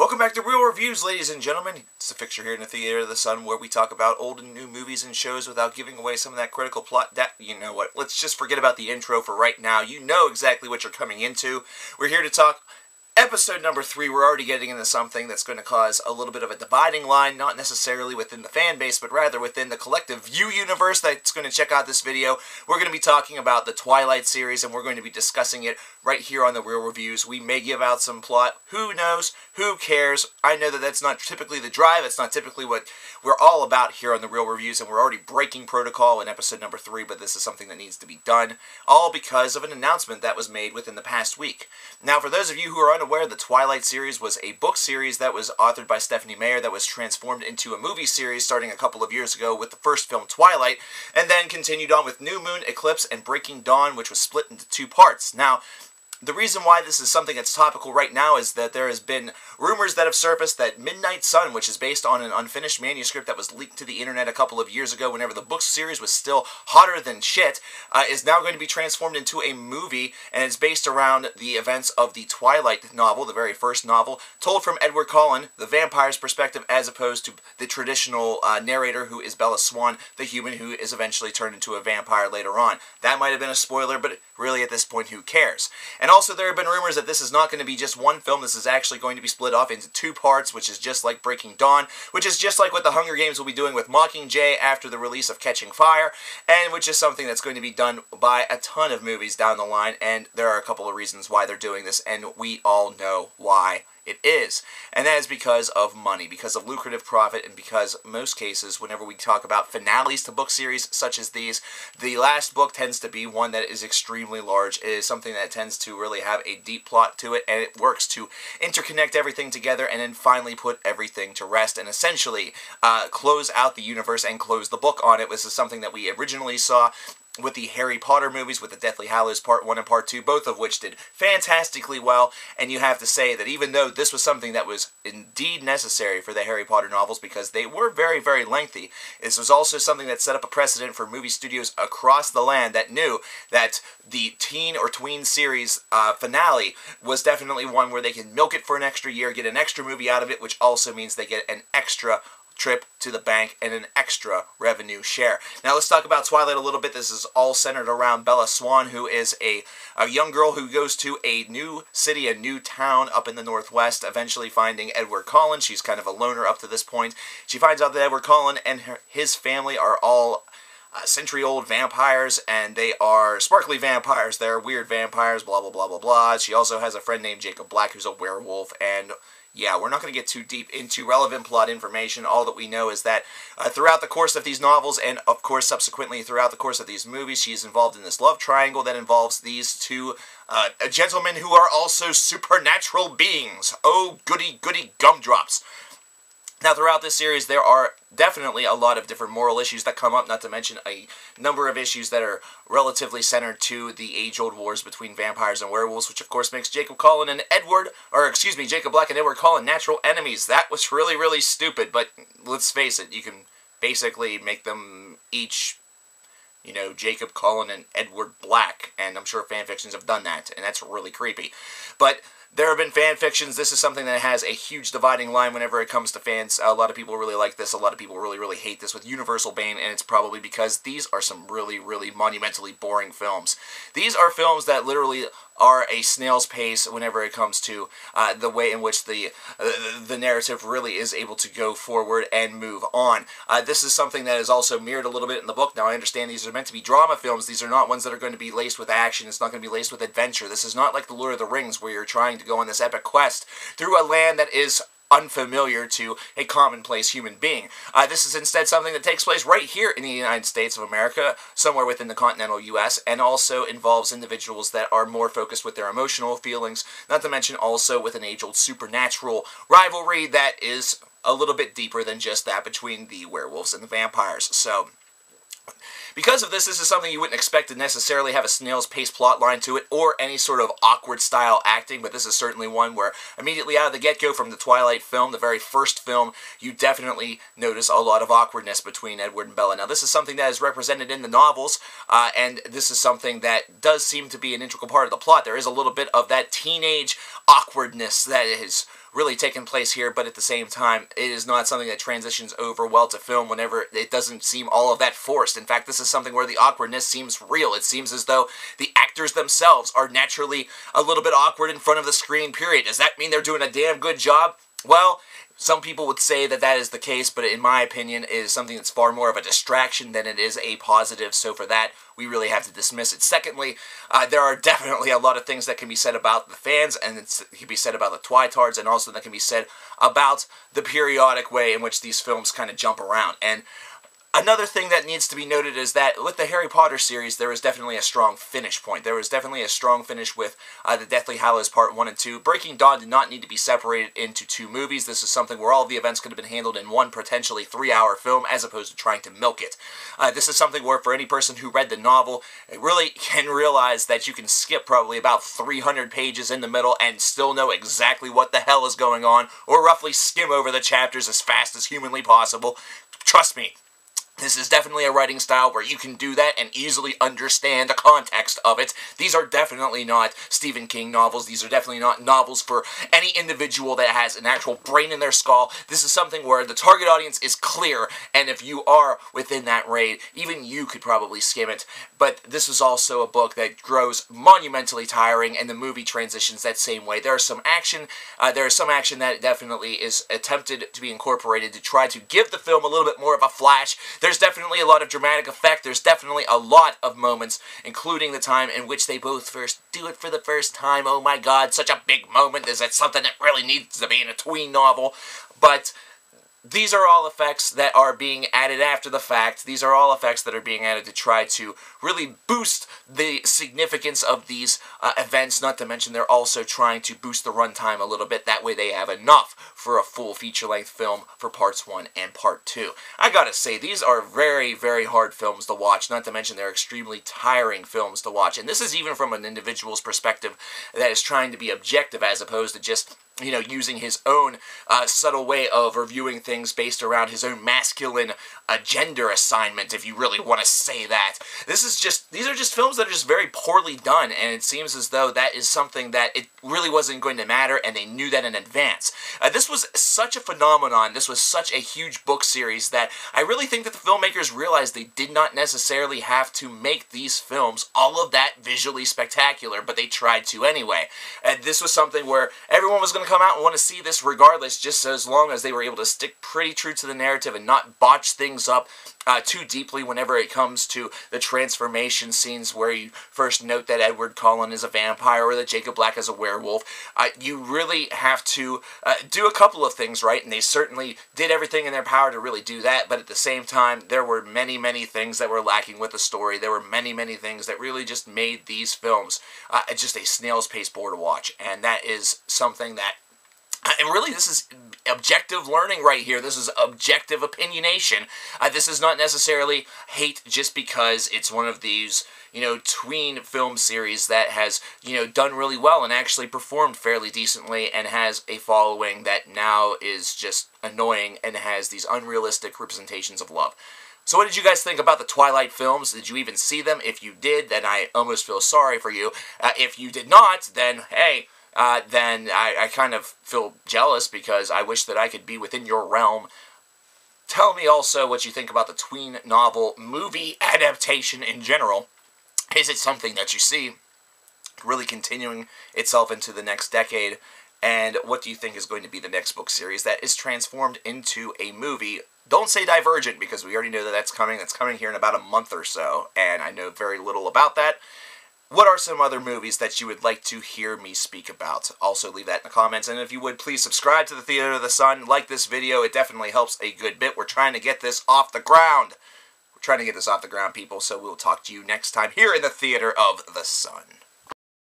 Welcome back to Real Reviews, ladies and gentlemen. It's the fixture here in the Theater of the Sun where we talk about old and new movies and shows without giving away some of that critical plot. You know what, let's just forget about the intro for right now. You know exactly what you're coming into. We're here to talk episode number 3. We're already getting into something that's going to cause a little bit of a dividing line, not necessarily within the fan base, but rather within the collective view universe that's going to check out this video. We're going to be talking about the Twilight series, and we're going to be discussing it right here on the Real Reviews. We may give out some plot. Who knows? Who cares? I know that that's not typically the drive. It's not typically what we're all about here on the Real Reviews, and we're already breaking protocol in episode number 3, but this is something that needs to be done, all because of an announcement that was made within the past week. Now, for those of you who are unaware, the Twilight series was a book series that was authored by Stephanie Meyer that was transformed into a movie series starting a couple of years ago with the first film, Twilight, and then continued on with New Moon, Eclipse, and Breaking Dawn, which was split into 2 parts. Now, the reason why this is something that's topical right now is that there has been rumors that have surfaced that Midnight Sun, which is based on an unfinished manuscript that was leaked to the internet a couple of years ago whenever the book series was still hotter than shit, is now going to be transformed into a movie, and it's based around the events of the Twilight novel, the very first novel, told from Edward Cullen, the vampire's perspective, as opposed to the traditional narrator who is Bella Swan, the human who is eventually turned into a vampire later on. That might have been a spoiler, but really at this point, who cares? And also, there have been rumors that this is not going to be just one film. This is actually going to be split off into 2 parts, which is just like Breaking Dawn, which is just like what the Hunger Games will be doing with Mockingjay after the release of Catching Fire, and which is something that's going to be done by a ton of movies down the line, and there are a couple of reasons why they're doing this, and we all know why it is. And that is because of money, because of lucrative profit, and because most cases, whenever we talk about finales to book series such as these, the last book tends to be one that is extremely large. It is something that tends to really have a deep plot to it, and it works to interconnect everything together and then finally put everything to rest and essentially close out the universe and close the book on it. This is something that we originally saw with the Harry Potter movies, with the Deathly Hallows Part 1 and Part 2, both of which did fantastically well, and you have to say that even though this was something that was indeed necessary for the Harry Potter novels because they were very, very lengthy, this was also something that set up a precedent for movie studios across the land that knew that the teen or tween series finale was definitely one where they can milk it for an extra year, get an extra movie out of it, which also means they get an extra trip to the bank and an extra revenue share. Now let's talk about Twilight a little bit. This is all centered around Bella Swan, who is a young girl who goes to a new city, a new town up in the Northwest, eventually finding Edward Cullen. She's kind of a loner up to this point. She finds out that Edward Cullen and his family are all century-old vampires, and they are sparkly vampires. They're weird vampires, blah, blah, blah, blah, blah. She also has a friend named Jacob Black, who's a werewolf, and yeah, we're not going to get too deep into relevant plot information. All that we know is that throughout the course of these novels, and of course subsequently throughout the course of these movies, she is involved in this love triangle that involves these 2 gentlemen who are also supernatural beings. Oh, goody, goody gumdrops. Now, throughout this series, there are definitely a lot of different moral issues that come up, not to mention a number of issues that are relatively centered to the age-old wars between vampires and werewolves, which of course makes Jacob Black and Edward Cullen natural enemies. That was really, really stupid, but let's face it, you can basically make them each, you know, Jacob Cullen and Edward Black, and I'm sure fanfictions have done that, and that's really creepy. But there have been fan fictions. This is something that has a huge dividing line whenever it comes to fans. A lot of people really like this. A lot of people really, really hate this with universal bane, and it's probably because these are some really, really monumentally boring films. These are films that literally are a snail's pace whenever it comes to the way in which the narrative really is able to go forward and move on. This is something that is also mirrored a little bit in the book. Now, I understand these are meant to be drama films. These are not ones that are going to be laced with action. It's not going to be laced with adventure. This is not like The Lord of the Rings, where you're trying to go on this epic quest through a land that is unfamiliar to a commonplace human being. This is instead something that takes place right here in the United States of America, somewhere within the continental U.S., and also involves individuals that are more focused with their emotional feelings, not to mention also with an age-old supernatural rivalry that is a little bit deeper than just that between the werewolves and the vampires. So, because of this, this is something you wouldn't expect to necessarily have a snail's pace plot line to it or any sort of awkward style acting, but this is certainly one where immediately out of the get-go from the Twilight film, the very first film, you definitely notice a lot of awkwardness between Edward and Bella. Now, this is something that is represented in the novels, and this is something that does seem to be an integral part of the plot. There is a little bit of that teenage awkwardness that is really taking place here, but at the same time, it is not something that transitions over well to film whenever it doesn't seem all of that forced. In fact, this is something where the awkwardness seems real. It seems as though the actors themselves are naturally a little bit awkward in front of the screen, period. Does that mean they're doing a damn good job? Well, some people would say that that is the case, but in my opinion, it is something that's far more of a distraction than it is a positive, so for that, we really have to dismiss it. Secondly, there are definitely a lot of things that can be said about the fans, and it can be said about the Twitards, and also that can be said about the periodic way in which these films kind of jump around. And another thing that needs to be noted is that with the Harry Potter series, there is definitely a strong finish point. There was definitely a strong finish with the Deathly Hallows Part 1 and 2. Breaking Dawn did not need to be separated into 2 movies. This is something where all of the events could have been handled in one potentially 3-hour film as opposed to trying to milk it. This is something where for any person who read the novel, it really can realize that you can skip probably about 300 pages in the middle and still know exactly what the hell is going on, or roughly skim over the chapters as fast as humanly possible. Trust me. This is definitely a writing style where you can do that and easily understand the context of it. These are definitely not Stephen King novels. These are definitely not novels for any individual that has an actual brain in their skull. This is something where the target audience is clear, and if you are within that range, even you could probably skim it. But this is also a book that grows monumentally tiring, and the movie transitions that same way. There is some action that definitely is attempted to be incorporated to try to give the film a little bit more of a flash. There's definitely a lot of dramatic effect. There's definitely a lot of moments, including the time in which they both first do it for the first time. Oh my god, such a big moment. Is that something that really needs to be in a tween novel? But these are all effects that are being added after the fact. These are all effects that are being added to try to really boost the significance of these events, not to mention they're also trying to boost the runtime a little bit. That way they have enough for a full feature-length film for Parts 1 and Part 2. I gotta say, these are very, very hard films to watch, not to mention they're extremely tiring films to watch. And this is even from an individual's perspective that is trying to be objective as opposed to just, you know, using his own subtle way of reviewing things based around his own masculine gender assignment, if you really want to say that. These are just films that are just very poorly done, and it seems as though that is something that it really wasn't going to matter, and they knew that in advance. This was such a phenomenon, this was such a huge book series, that I really think that the filmmakers realized they did not necessarily have to make these films all of that visually spectacular, but they tried to anyway. And this was something where everyone was going to come out and want to see this regardless, just as long as they were able to stick pretty true to the narrative and not botch things up too deeply whenever it comes to the transformation scenes where you first note that Edward Cullen is a vampire or that Jacob Black is a werewolf. You really have to do a couple of things right, and they certainly did everything in their power to really do that, but at the same time, there were many, many things that were lacking with the story. There were many, many things that really just made these films just a snail's pace bore to watch, and that is something that and really, this is objective learning right here. This is objective opinionation. This is not necessarily hate just because it's one of these, you know, tween film series that has, you know, done really well and actually performed fairly decently and has a following that now is just annoying and has these unrealistic representations of love. So what did you guys think about the Twilight films? Did you even see them? If you did, then I almost feel sorry for you. If you did not, then hey, then I kind of feel jealous because I wish that I could be within your realm. Tell me also what you think about the tween novel movie adaptation in general. Is it something that you see really continuing itself into the next decade? And what do you think is going to be the next book series that is transformed into a movie? Don't say Divergent, because we already know that that's coming. That's coming here in about a month or so, and I know very little about that. What are some other movies that you would like to hear me speak about? Also leave that in the comments, and if you would, please subscribe to the Theater of the Sun. Like this video, it definitely helps a good bit. We're trying to get this off the ground. We're trying to get this off the ground, people, so we'll talk to you next time here in the Theater of the Sun.